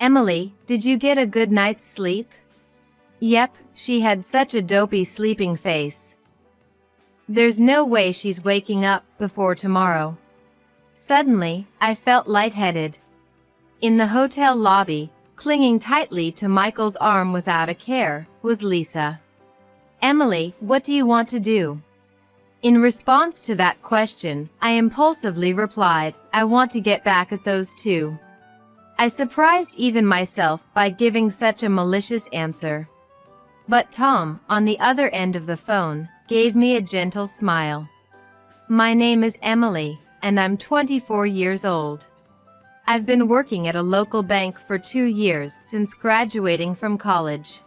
"Emily, did you get a good night's sleep?" Yep, she had such a dopey sleeping face. There's no way she's waking up before tomorrow. Suddenly, I felt lightheaded. In the hotel lobby, clinging tightly to Michael's arm without a care, was Lisa. "Emily, what do you want to do?" In response to that question, I impulsively replied, "I want to get back at those two." I surprised even myself by giving such a malicious answer. But Tom, on the other end of the phone, gave me a gentle smile. "My name is Emily, and I'm 24 years old. I've been working at a local bank for 2 years since graduating from college.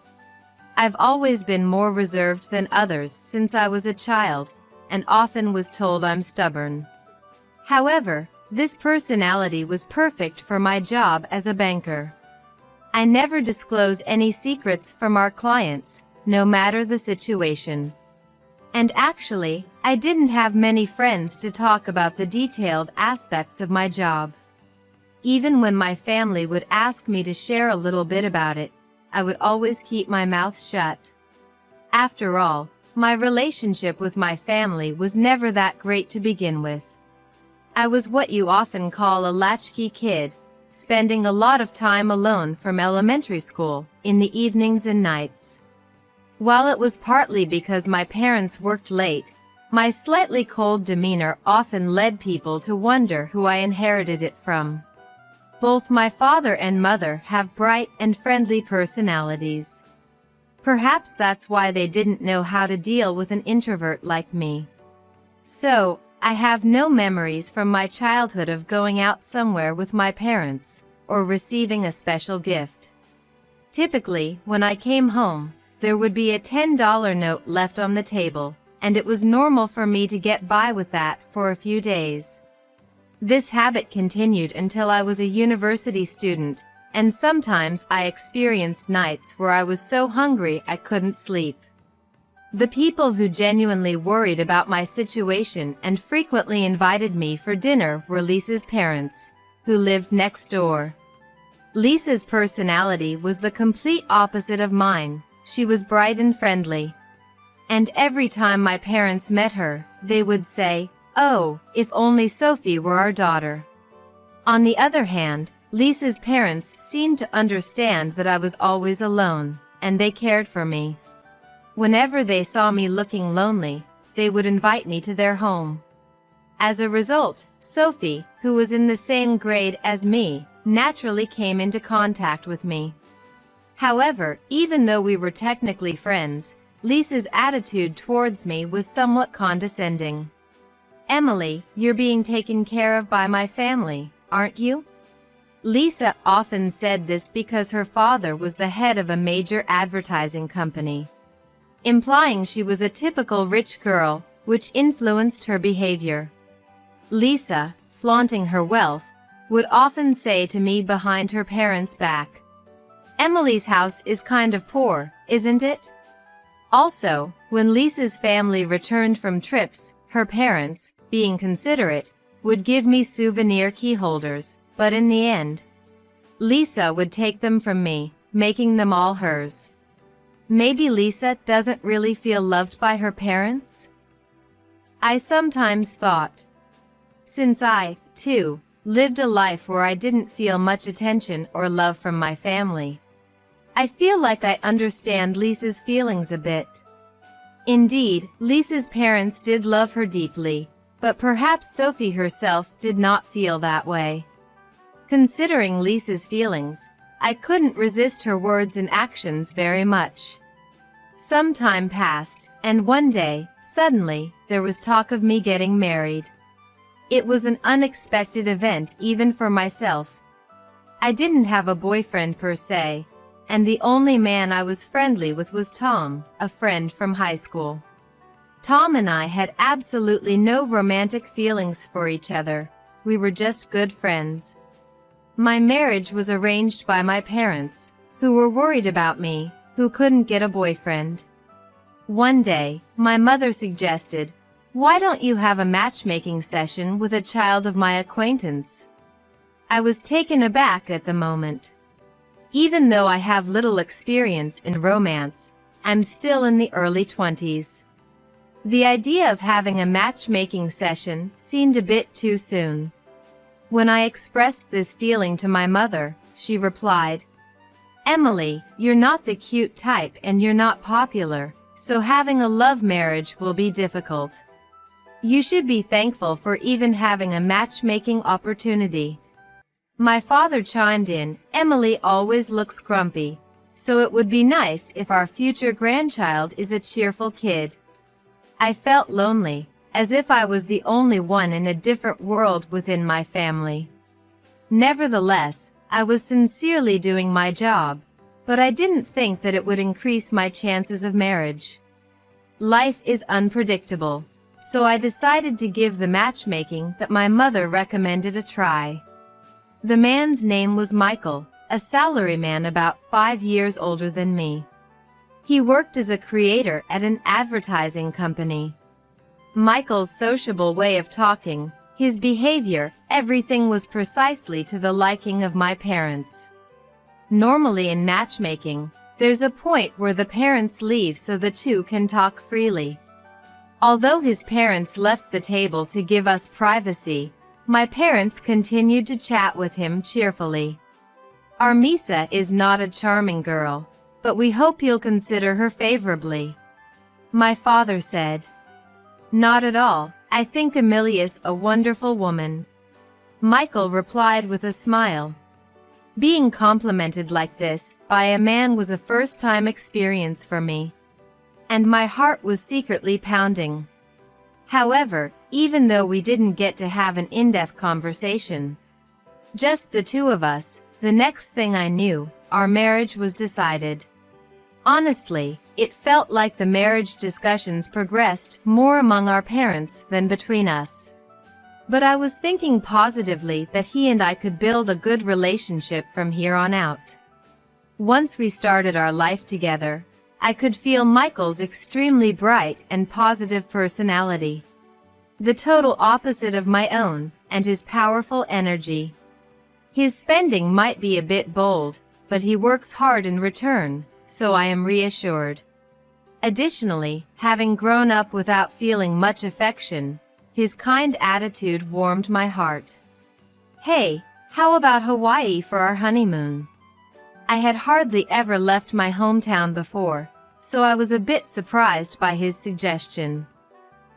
I've always been more reserved than others since I was a child, and often was told I'm stubborn. However, this personality was perfect for my job as a banker. I never disclose any secrets from our clients, no matter the situation. And actually, I didn't have many friends to talk about the detailed aspects of my job. Even when my family would ask me to share a little bit about it, I would always keep my mouth shut. After all, my relationship with my family was never that great to begin with. I was what you often call a latchkey kid, spending a lot of time alone from elementary school, in the evenings and nights. While it was partly because my parents worked late, my slightly cold demeanor often led people to wonder who I inherited it from. Both my father and mother have bright and friendly personalities. Perhaps that's why they didn't know how to deal with an introvert like me. So, I have no memories from my childhood of going out somewhere with my parents, or receiving a special gift. Typically, when I came home, there would be a $10 note left on the table, and it was normal for me to get by with that for a few days. This habit continued until I was a university student, and sometimes I experienced nights where I was so hungry I couldn't sleep. The people who genuinely worried about my situation and frequently invited me for dinner were Lisa's parents, who lived next door. Lisa's personality was the complete opposite of mine. She was bright and friendly. And every time my parents met her, they would say, "Oh, if only Sophie were our daughter." On the other hand, Lisa's parents seemed to understand that I was always alone, and they cared for me. Whenever they saw me looking lonely, they would invite me to their home. As a result, Sophie, who was in the same grade as me, naturally came into contact with me. However, even though we were technically friends, Lisa's attitude towards me was somewhat condescending. "Emily, you're being taken care of by my family, aren't you?" Lisa often said this because her father was the head of a major advertising company, implying she was a typical rich girl, which influenced her behavior. Lisa, flaunting her wealth, would often say to me behind her parents' back, "Emily's house is kind of poor, isn't it?" Also, when Lisa's family returned from trips, her parents, being considerate, would give me souvenir key holders, but in the end, Lisa would take them from me, making them all hers. Maybe Lisa doesn't really feel loved by her parents? I sometimes thought. Since I, too, lived a life where I didn't feel much attention or love from my family, I feel like I understand Lisa's feelings a bit. Indeed, Lisa's parents did love her deeply, but perhaps Sophie herself did not feel that way. Considering Lisa's feelings, I couldn't resist her words and actions very much. Some time passed, and one day, suddenly, there was talk of me getting married. It was an unexpected event even for myself. I didn't have a boyfriend per se, and the only man I was friendly with was Tom, a friend from high school. Tom and I had absolutely no romantic feelings for each other. We were just good friends. My marriage was arranged by my parents, who were worried about me, who couldn't get a boyfriend. One day, my mother suggested, "Why don't you have a matchmaking session with a child of my acquaintance?" I was taken aback at the moment. Even though I have little experience in romance, I'm still in the early 20s. The idea of having a matchmaking session seemed a bit too soon. When I expressed this feeling to my mother, she replied, "Emily, you're not the cute type and you're not popular, so having a love marriage will be difficult. You should be thankful for even having a matchmaking opportunity." My father chimed in, "Emily always looks grumpy, so it would be nice if our future grandchild is a cheerful kid." I felt lonely, as if I was the only one in a different world within my family. Nevertheless, I was sincerely doing my job, but I didn't think that it would increase my chances of marriage. Life is unpredictable, so I decided to give the matchmaking that my mother recommended a try. The man's name was Michael, a salaryman about 5 years older than me. He worked as a creator at an advertising company. Michael's sociable way of talking, his behavior, everything was precisely to the liking of my parents. Normally in matchmaking, there's a point where the parents leave so the two can talk freely. Although his parents left the table to give us privacy, my parents continued to chat with him cheerfully. "Our Misa is not a charming girl, but we hope you'll consider her favorably," my father said. "Not at all, I think Amelia's a wonderful woman," Michael replied with a smile. Being complimented like this by a man was a first-time experience for me, and my heart was secretly pounding. However, even though we didn't get to have an in-depth conversation, just the two of us, the next thing I knew, our marriage was decided. Honestly, it felt like the marriage discussions progressed more among our parents than between us. But I was thinking positively that he and I could build a good relationship from here on out. Once we started our life together, I could feel Michael's extremely bright and positive personality, the total opposite of my own, and his powerful energy. His spending might be a bit bold, but he works hard in return, so I am reassured. Additionally, having grown up without feeling much affection, his kind attitude warmed my heart. "Hey, how about Hawaii for our honeymoon?" I had hardly ever left my hometown before, so I was a bit surprised by his suggestion.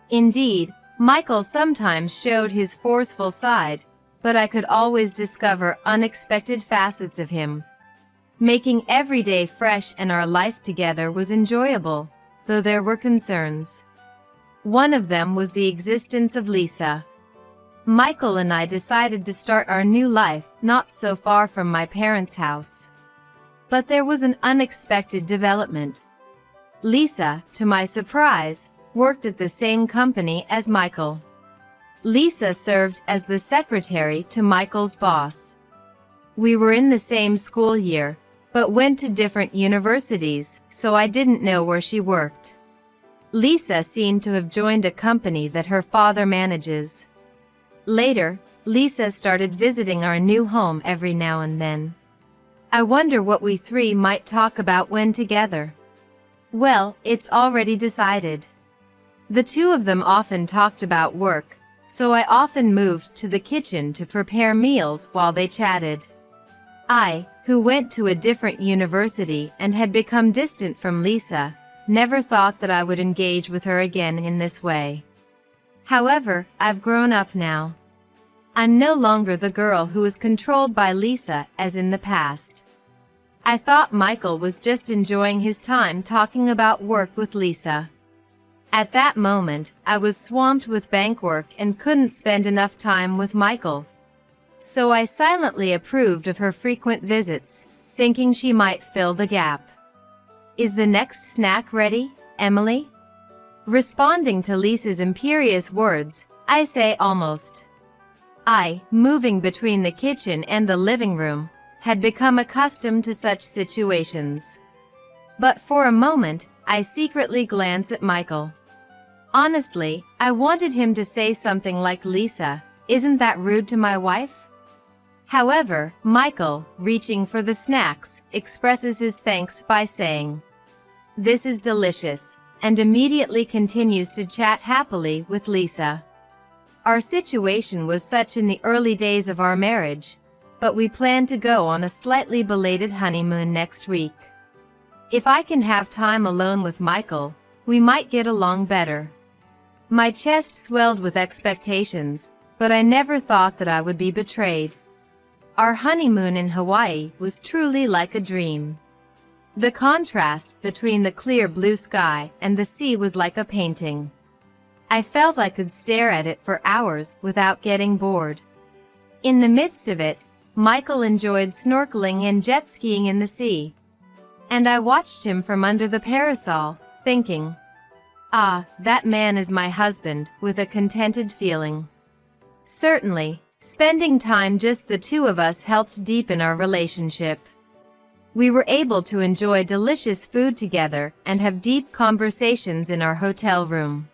Indeed, Michael sometimes showed his forceful side, but I could always discover unexpected facets of him. Making every day fresh and our life together was enjoyable, though there were concerns. One of them was the existence of Lisa. Michael and I decided to start our new life not so far from my parents' house. But there was an unexpected development. Lisa, to my surprise, worked at the same company as Michael. Lisa served as the secretary to Michael's boss. We were in the same school year, but went to different universities, so I didn't know where she worked. Lisa seemed to have joined a company that her father manages. Later, Lisa started visiting our new home every now and then. I wonder what we three might talk about when together. Well, it's already decided. The two of them often talked about work, so I often moved to the kitchen to prepare meals while they chatted. I, who went to a different university and had become distant from Lisa, never thought that I would engage with her again in this way. However, I've grown up now. I'm no longer the girl who was controlled by Lisa as in the past. I thought Michael was just enjoying his time talking about work with Lisa. At that moment, I was swamped with bank work and couldn't spend enough time with Michael. So I silently approved of her frequent visits, thinking she might fill the gap. "Is the next snack ready, Emily?" Responding to Lisa's imperious words, I say almost. I, moving between the kitchen and the living room, had become accustomed to such situations. But for a moment, I secretly glanced at Michael. Honestly, I wanted him to say something like, "Lisa, isn't that rude to my wife?" However, Michael, reaching for the snacks, expresses his thanks by saying, "This is delicious," and immediately continues to chat happily with Lisa. Our situation was such in the early days of our marriage, but we plan to go on a slightly belated honeymoon next week. If I can have time alone with Michael, we might get along better. My chest swelled with expectations, but I never thought that I would be betrayed. Our honeymoon in Hawaii was truly like a dream. The contrast between the clear blue sky and the sea was like a painting. I felt I could stare at it for hours without getting bored. In the midst of it, Michael enjoyed snorkeling and jet skiing in the sea. And I watched him from under the parasol, thinking, "Ah, that man is my husband," with a contented feeling. Certainly, spending time just the two of us helped deepen our relationship. We were able to enjoy delicious food together and have deep conversations in our hotel room.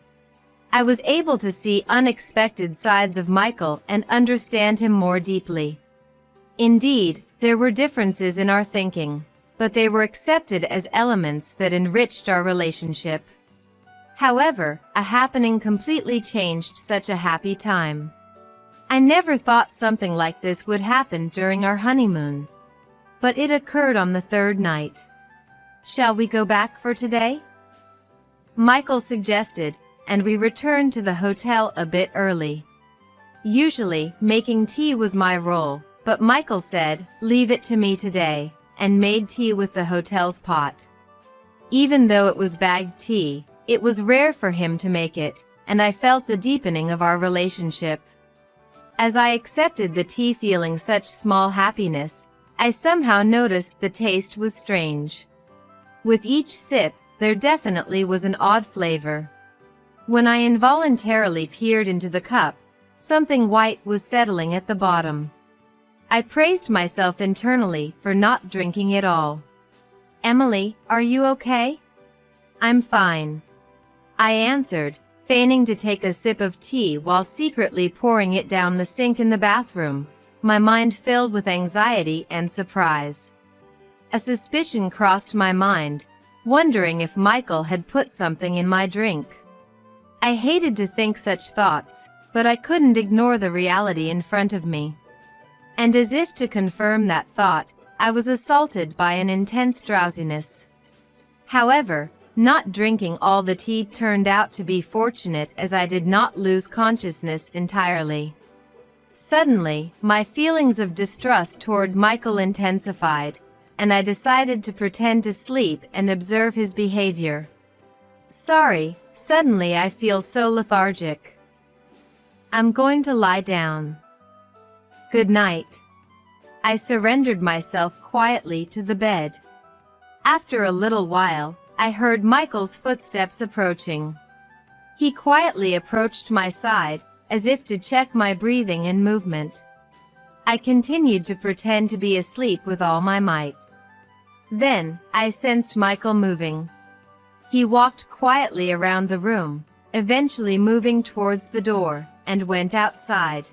I was able to see unexpected sides of Michael and understand him more deeply. Indeed, there were differences in our thinking, but they were accepted as elements that enriched our relationship. However, a happening completely changed such a happy time. I never thought something like this would happen during our honeymoon. But it occurred on the third night. "Shall we go back for today?" Michael suggested, and we returned to the hotel a bit early. Usually, making tea was my role, but Michael said, "Leave it to me today," and made tea with the hotel's pot. Even though it was bagged tea, it was rare for him to make it, and I felt the deepening of our relationship. As I accepted the tea feeling such small happiness, I somehow noticed the taste was strange. With each sip, there definitely was an odd flavor. When I involuntarily peered into the cup, something white was settling at the bottom. I praised myself internally for not drinking it all. "Emily, are you okay?" "I'm fine," I answered, feigning to take a sip of tea while secretly pouring it down the sink in the bathroom, my mind filled with anxiety and surprise. A suspicion crossed my mind, wondering if Michael had put something in my drink. I hated to think such thoughts, but I couldn't ignore the reality in front of me. And as if to confirm that thought, I was assaulted by an intense drowsiness. However, not drinking all the tea turned out to be fortunate, as I did not lose consciousness entirely. Suddenly, my feelings of distrust toward Michael intensified, and I decided to pretend to sleep and observe his behavior. "Sorry, suddenly I feel so lethargic. I'm going to lie down. Good night." I surrendered myself quietly to the bed. After a little while, I heard Michael's footsteps approaching. He quietly approached my side, as if to check my breathing and movement. I continued to pretend to be asleep with all my might. Then, I sensed Michael moving. He walked quietly around the room, eventually moving towards the door, and went outside.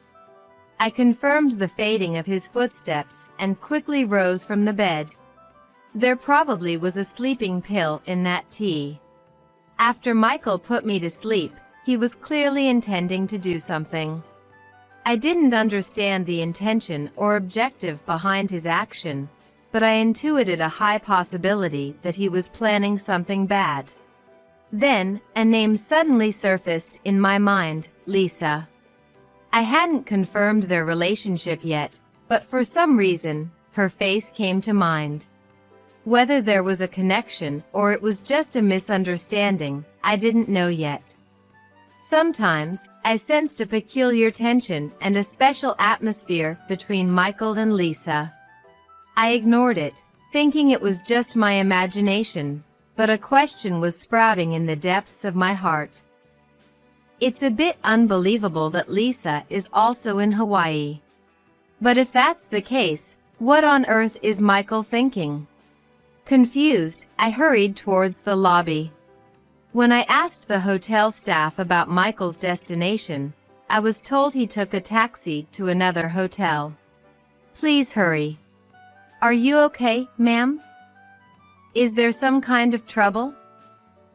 I confirmed the fading of his footsteps and quickly rose from the bed. There probably was a sleeping pill in that tea. After Michael put me to sleep, he was clearly intending to do something. I didn't understand the intention or objective behind his action, but I intuited a high possibility that he was planning something bad. Then, a name suddenly surfaced in my mind: Lisa. I hadn't confirmed their relationship yet, but for some reason, her face came to mind. Whether there was a connection or it was just a misunderstanding, I didn't know yet. Sometimes, I sensed a peculiar tension and a special atmosphere between Michael and Lisa. I ignored it, thinking it was just my imagination, but a question was sprouting in the depths of my heart. It's a bit unbelievable that Lisa is also in Hawaii. But if that's the case, what on earth is Michael thinking? Confused, I hurried towards the lobby. When I asked the hotel staff about Michael's destination, I was told he took a taxi to another hotel. Please hurry. Are you okay, ma'am? Is there some kind of trouble?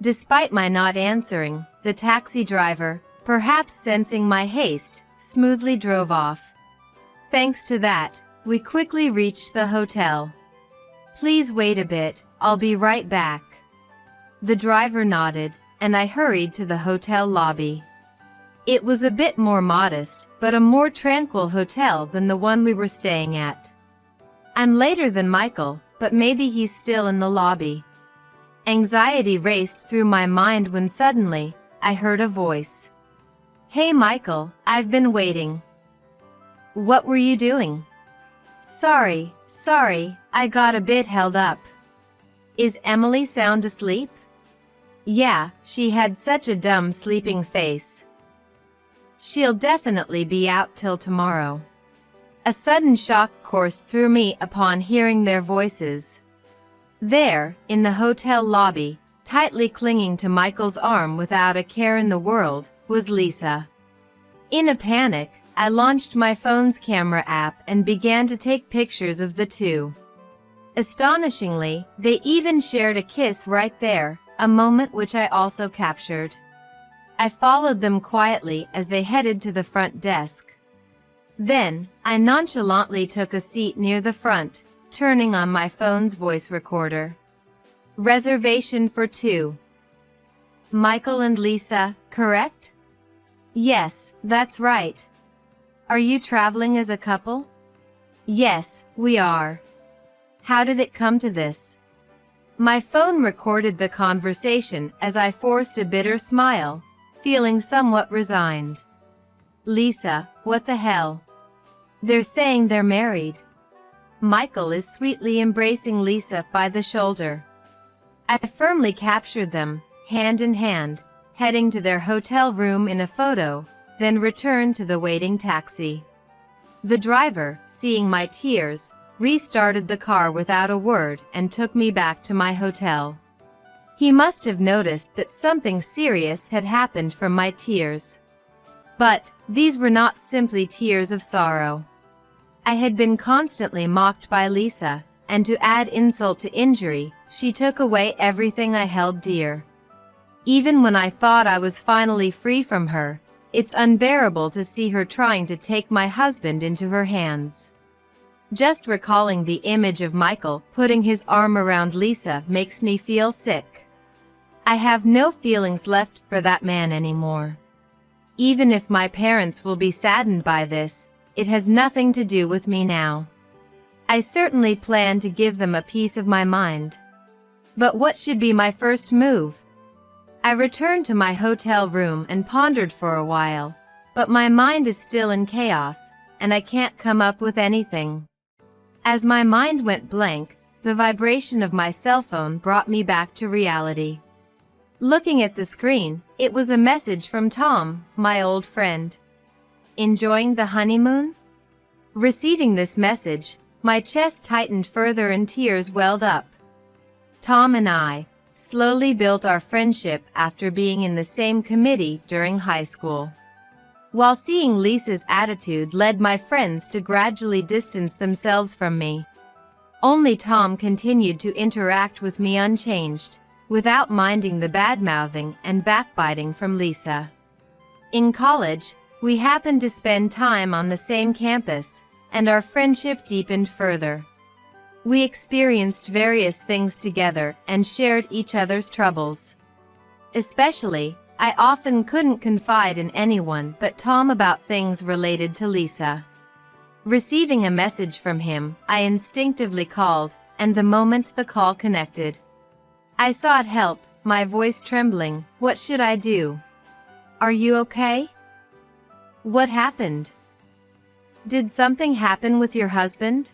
Despite my not answering, the taxi driver, perhaps sensing my haste, smoothly drove off. Thanks to that, we quickly reached the hotel. Please wait a bit, I'll be right back. The driver nodded, and I hurried to the hotel lobby. It was a bit more modest, but a more tranquil hotel than the one we were staying at. I'm later than Michael, but maybe he's still in the lobby. Anxiety raced through my mind when suddenly, I heard a voice. Hey Michael, I've been waiting. What were you doing? Sorry, I got a bit held up. Is Emily sound asleep? Yeah, she had such a dumb sleeping face. She'll definitely be out till tomorrow. A sudden shock coursed through me upon hearing their voices. There, in the hotel lobby, tightly clinging to Michael's arm without a care in the world, was Lisa. In a panic, I launched my phone's camera app and began to take pictures of the two. Astonishingly, they even shared a kiss right there, a moment which I also captured. I followed them quietly as they headed to the front desk. Then, I nonchalantly took a seat near the front, turning on my phone's voice recorder. Reservation for two. Michael and Lisa, correct? Yes, that's right. Are you traveling as a couple? Yes, we are. How did it come to this? My phone recorded the conversation as I forced a bitter smile, feeling somewhat resigned. Lisa, what the hell? They're saying they're married. Michael is sweetly embracing Lisa by the shoulder. I firmly captured them, hand in hand, heading to their hotel room in a photo, then returned to the waiting taxi. The driver, seeing my tears, restarted the car without a word and took me back to my hotel. He must have noticed that something serious had happened from my tears. But these were not simply tears of sorrow. I had been constantly mocked by Lisa, and to add insult to injury, she took away everything I held dear. Even when I thought I was finally free from her, it's unbearable to see her trying to take my husband into her hands. Just recalling the image of Michael putting his arm around Lisa makes me feel sick. I have no feelings left for that man anymore. Even if my parents will be saddened by this, it has nothing to do with me now. I certainly plan to give them a piece of my mind. But what should be my first move? I returned to my hotel room and pondered for a while, but my mind is still in chaos, and I can't come up with anything. As my mind went blank, the vibration of my cell phone brought me back to reality. Looking at the screen, it was a message from Tom, my old friend. Enjoying the honeymoon? Receiving this message, my chest tightened further and tears welled up. Tom and I slowly built our friendship after being in the same committee during high school. While seeing Lisa's attitude led my friends to gradually distance themselves from me. Only Tom continued to interact with me unchanged, without minding the bad-mouthing and backbiting from Lisa. In college, we happened to spend time on the same campus, and our friendship deepened further. We experienced various things together and shared each other's troubles. Especially, I often couldn't confide in anyone but Tom about things related to Lisa. Receiving a message from him, I instinctively called, and the moment the call connected, I sought help, my voice trembling. What should I do? Are you okay? What happened? Did something happen with your husband?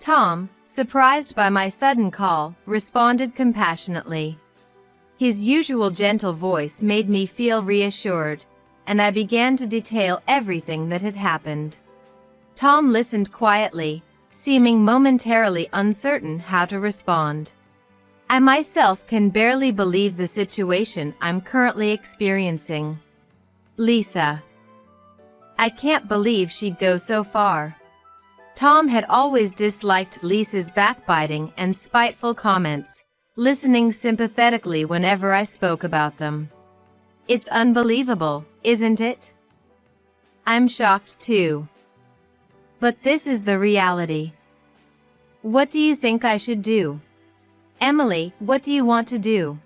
Tom, surprised by my sudden call, responded compassionately. His usual gentle voice made me feel reassured, and I began to detail everything that had happened. Tom listened quietly, seeming momentarily uncertain how to respond. I myself can barely believe the situation I'm currently experiencing. Lisa. I can't believe she'd go so far. Tom had always disliked Lisa's backbiting and spiteful comments, listening sympathetically whenever I spoke about them. It's unbelievable, isn't it? I'm shocked too. But this is the reality. What do you think I should do? Emily, what do you want to do?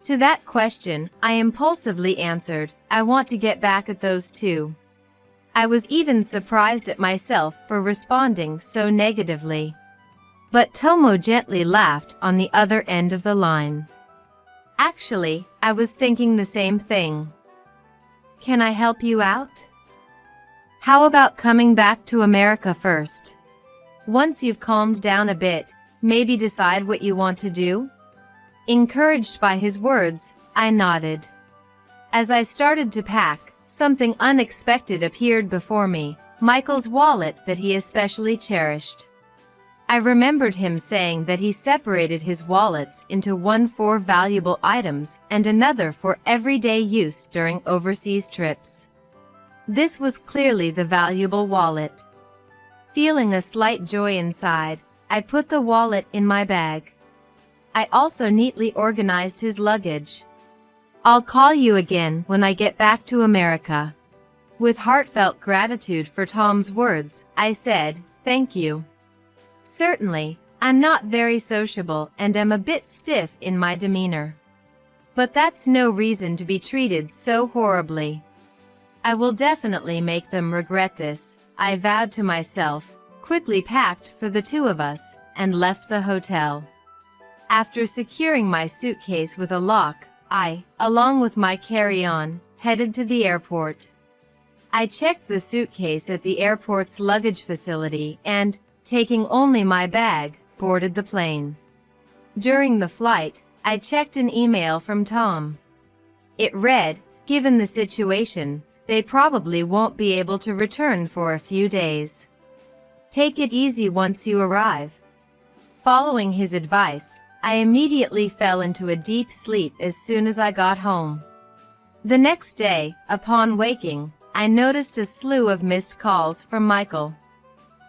To that question, I impulsively answered, I want to get back at those two. I was even surprised at myself for responding so negatively. But Tomo gently laughed on the other end of the line. Actually, I was thinking the same thing. Can I help you out? How about coming back to America first? Once you've calmed down a bit, maybe decide what you want to do? Encouraged by his words, I nodded. As I started to pack, something unexpected appeared before me, Michael's wallet that he especially cherished. I remembered him saying that he separated his wallets into one for valuable items and another for everyday use during overseas trips. This was clearly the valuable wallet. Feeling a slight joy inside, I put the wallet in my bag. I also neatly organized his luggage. I'll call you again when I get back to America. With heartfelt gratitude for Tom's words, I said, thank you. Certainly, I'm not very sociable and am a bit stiff in my demeanor. But that's no reason to be treated so horribly. I will definitely make them regret this, I vowed to myself, quickly packed for the two of us, and left the hotel. After securing my suitcase with a lock, I, along with my carry-on, headed to the airport. I checked the suitcase at the airport's luggage facility and, taking only my bag, boarded the plane. During the flight, I checked an email from Tom. It read, given the situation, they probably won't be able to return for a few days. Take it easy once you arrive. Following his advice, I immediately fell into a deep sleep as soon as I got home. The next day, upon waking, I noticed a slew of missed calls from Michael.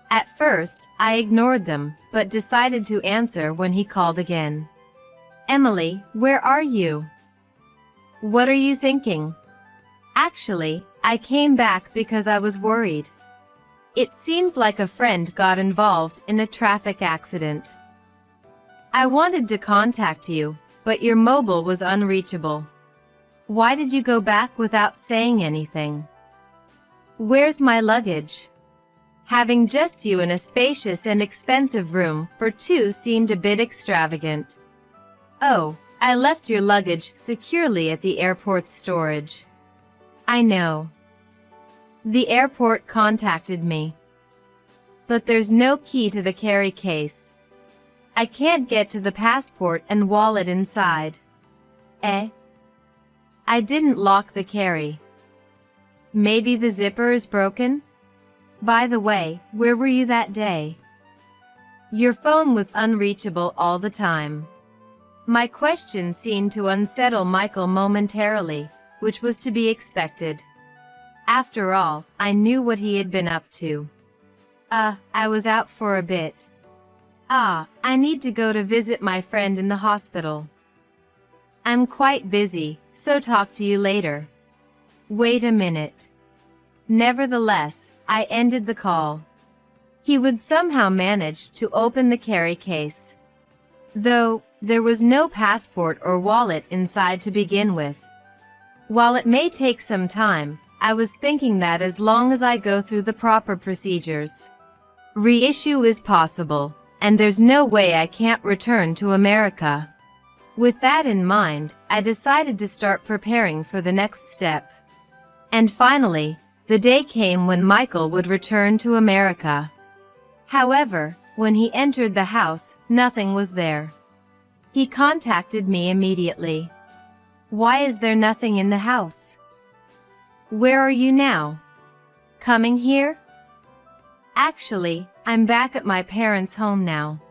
At first, I ignored them, but decided to answer when he called again. Emily, where are you? What are you thinking? Actually, I came back because I was worried. It seems like a friend got involved in a traffic accident. I wanted to contact you, but your mobile was unreachable. Why did you go back without saying anything? Where's my luggage? Having just you in a spacious and expensive room for two seemed a bit extravagant. Oh, I left your luggage securely at the airport's storage. I know. The airport contacted me. But there's no key to the carry case. I can't get to the passport and wallet inside. I didn't lock the carry. Maybe the zipper is broken? By the way, where were you that day? Your phone was unreachable all the time. My question seemed to unsettle Michael momentarily, which was to be expected. After all, I knew what he had been up to. I was out for a bit. I need to go to visit my friend in the hospital. I'm quite busy, so talk to you later. Wait a minute. Nevertheless, I ended the call. He would somehow manage to open the carry case. Though, there was no passport or wallet inside to begin with. While it may take some time, I was thinking that as long as I go through the proper procedures, reissue is possible. And there's no way I can't return to America. With that in mind, I decided to start preparing for the next step. And finally, the day came when Michael would return to America. However, when he entered the house, nothing was there. He contacted me immediately. Why is there nothing in the house? Where are you now? Coming here? Actually, I'm back at my parents' home now.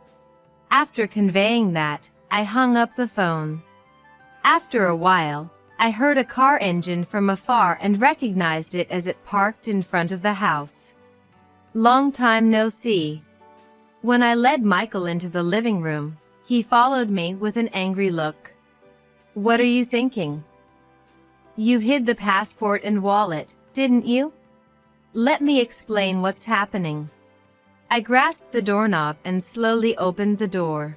After conveying that, I hung up the phone. After a while, I heard a car engine from afar and recognized it as it parked in front of the house. Long time no see. When I led Michael into the living room, he followed me with an angry look. What are you thinking? You hid the passport and wallet, didn't you? Let me explain what's happening. I grasped the doorknob and slowly opened the door.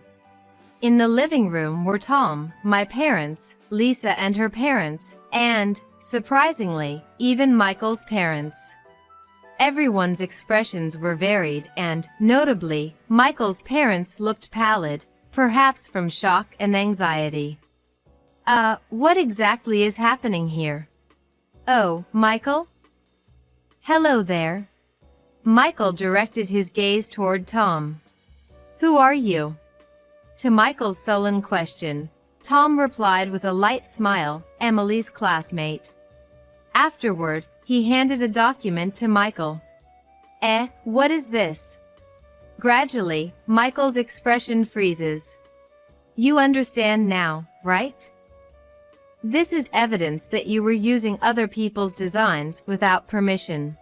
In the living room were Tom, my parents, Lisa and her parents, and, surprisingly, even Michael's parents. Everyone's expressions were varied and, notably, Michael's parents looked pallid, perhaps from shock and anxiety. What exactly is happening here? Oh, Michael? Hello there. Michael directed his gaze toward Tom. Who are you? To Michael's sullen question, Tom replied with a light smile, Emily's classmate. Afterward, he handed a document to Michael. What is this? Gradually, Michael's expression freezes. You understand now, right? This is evidence that you were using other people's designs without permission.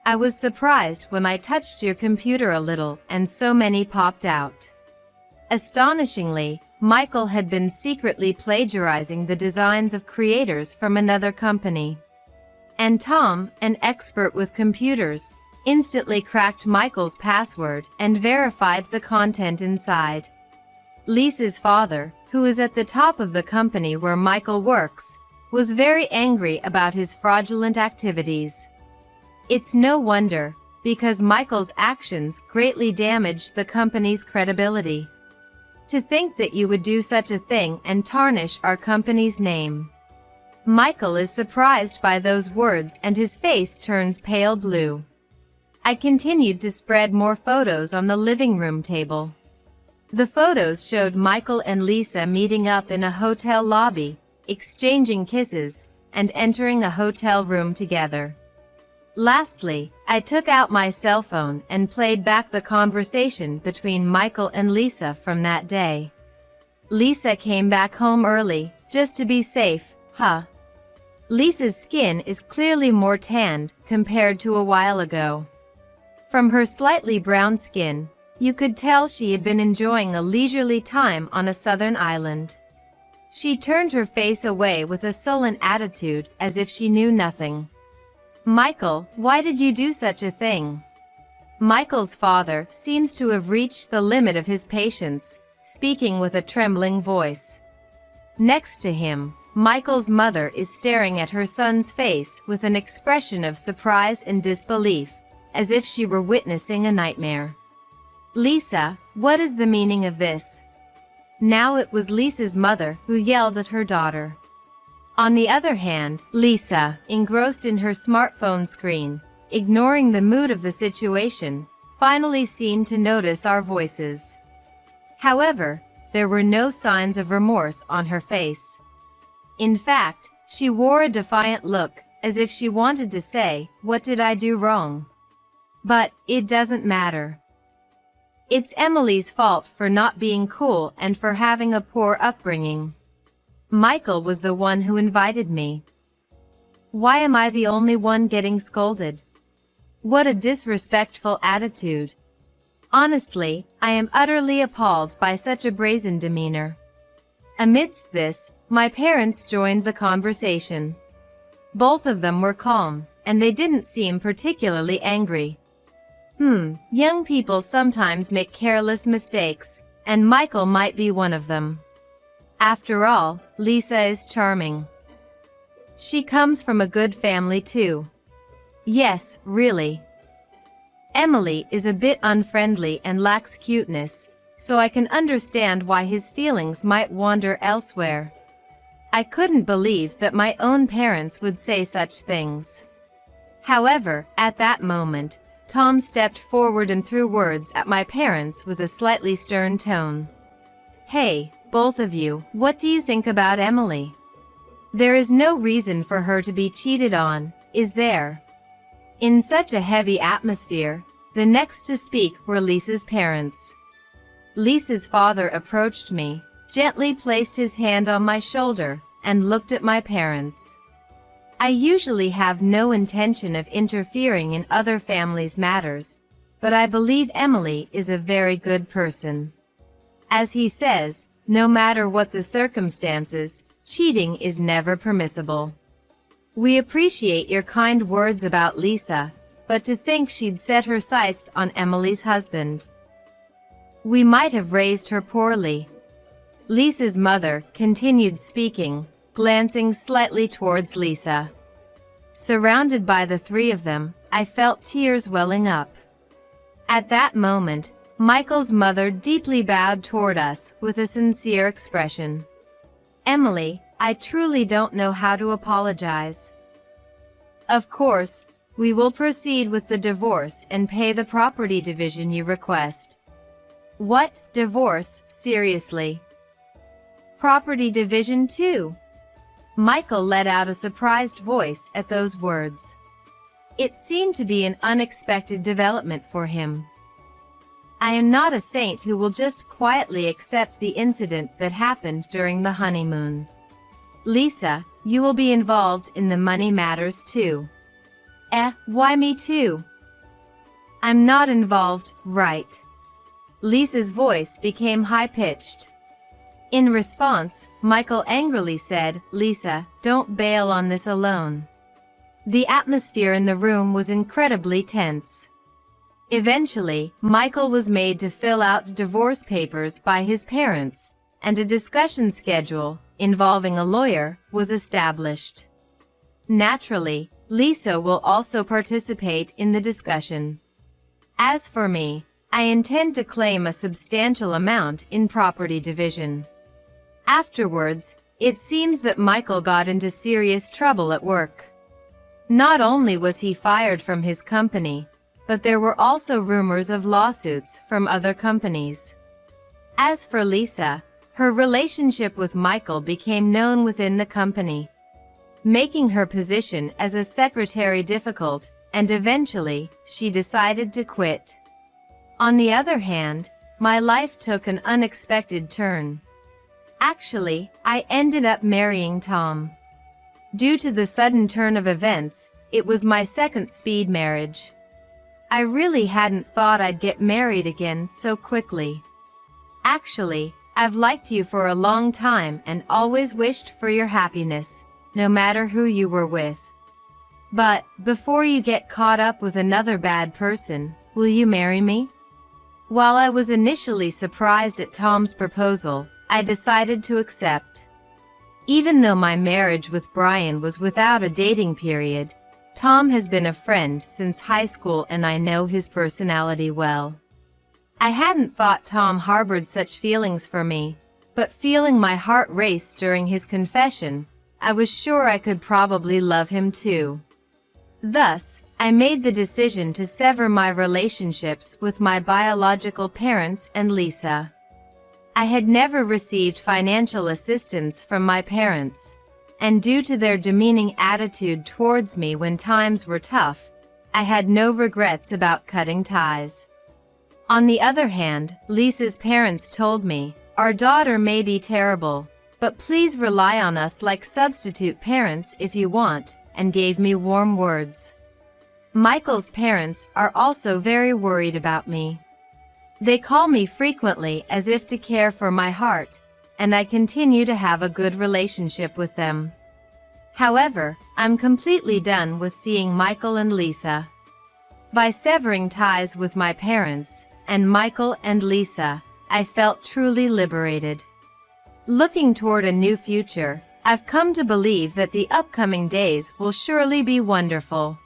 I was surprised when I touched your computer a little and so many popped out. Astonishingly, Michael had been secretly plagiarizing the designs of creators from another company. And Tom, an expert with computers, instantly cracked Michael's password and verified the content inside. Lisa's father, who is at the top of the company where Michael works, was very angry about his fraudulent activities. It's no wonder, because Michael's actions greatly damaged the company's credibility. To think that you would do such a thing and tarnish our company's name. Michael is surprised by those words and his face turns pale blue. I continued to spread more photos on the living room table. The photos showed Michael and Lisa meeting up in a hotel lobby, exchanging kisses, and entering a hotel room together. Lastly, I took out my cell phone and played back the conversation between Michael and Lisa from that day. Lisa came back home early, just to be safe, huh? Lisa's skin is clearly more tanned compared to a while ago. From her slightly brown skin, you could tell she had been enjoying a leisurely time on a southern island. She turned her face away with a sullen attitude as if she knew nothing. Michael, why did you do such a thing? Michael's father seems to have reached the limit of his patience, speaking with a trembling voice. Next to him, Michael's mother is staring at her son's face with an expression of surprise and disbelief, as if she were witnessing a nightmare. Lisa, what is the meaning of this? Now it was Lisa's mother who yelled at her daughter. On the other hand, Lisa, engrossed in her smartphone screen, ignoring the mood of the situation, finally seemed to notice our voices. However, there were no signs of remorse on her face. In fact, she wore a defiant look, as if she wanted to say, "What did I do wrong?" But it doesn't matter. It's Emily's fault for not being cool and for having a poor upbringing. Michael was the one who invited me. Why am I the only one getting scolded? What a disrespectful attitude. Honestly, I am utterly appalled by such a brazen demeanor. Amidst this, my parents joined the conversation. Both of them were calm, and they didn't seem particularly angry. Young people sometimes make careless mistakes, and Michael might be one of them. After all, Lisa is charming. She comes from a good family too. Yes, really. Emily is a bit unfriendly and lacks cuteness, so I can understand why his feelings might wander elsewhere. I couldn't believe that my own parents would say such things. However, at that moment, Tom stepped forward and threw words at my parents with a slightly stern tone. Hey, both of you, what do you think about Emily? There is no reason for her to be cheated on, is there? In such a heavy atmosphere, the next to speak were Lisa's parents. Lisa's father approached me, gently placed his hand on my shoulder, and looked at my parents. I usually have no intention of interfering in other families' matters, but I believe Emily is a very good person. As he says, no matter what the circumstances, cheating is never permissible. We appreciate your kind words about Lisa, but to think she'd set her sights on Emily's husband. We might have raised her poorly. Lisa's mother continued speaking, glancing slightly towards Lisa. Surrounded by the three of them, I felt tears welling up. At that moment, Michael's mother deeply bowed toward us with a sincere expression. Emily, I truly don't know how to apologize. Of course, we will proceed with the divorce and pay the property division you request. What, divorce, seriously? Property division too? Michael let out a surprised voice at those words. It seemed to be an unexpected development for him. I am not a saint who will just quietly accept the incident that happened during the honeymoon. Lisa, you will be involved in the money matters too. Why me too? I'm not involved, right? Lisa's voice became high-pitched. In response, Michael angrily said, Lisa, don't bail on this alone. The atmosphere in the room was incredibly tense. Eventually, Michael was made to fill out divorce papers by his parents, and a discussion schedule, involving a lawyer, was established. Naturally, Lisa will also participate in the discussion. As for me, I intend to claim a substantial amount in property division. Afterwards, it seems that Michael got into serious trouble at work. Not only was he fired from his company, but there were also rumors of lawsuits from other companies. As for Lisa, her relationship with Michael became known within the company, making her position as a secretary difficult, and eventually, she decided to quit. On the other hand, my life took an unexpected turn. Actually, I ended up marrying Tom. Due to the sudden turn of events, it was my second speed marriage. I really hadn't thought I'd get married again so quickly. Actually, I've liked you for a long time and always wished for your happiness, no matter who you were with. But, before you get caught up with another bad person, will you marry me? While I was initially surprised at Tom's proposal, I decided to accept. Even though my marriage with Brian was without a dating period, Tom has been a friend since high school and I know his personality well. I hadn't thought Tom harbored such feelings for me, but feeling my heart race during his confession, I was sure I could probably love him too. Thus, I made the decision to sever my relationships with my biological parents and Lisa. I had never received financial assistance from my parents, and due to their demeaning attitude towards me when times were tough, I had no regrets about cutting ties. On the other hand, Lisa's parents told me, our daughter may be terrible, but please rely on us like substitute parents if you want, and gave me warm words. Michael's parents are also very worried about me. They call me frequently as if to care for my heart, and I continue to have a good relationship with them. However, I'm completely done with seeing Michael and Lisa. By severing ties with my parents, and Michael and Lisa, I felt truly liberated. Looking toward a new future, I've come to believe that the upcoming days will surely be wonderful.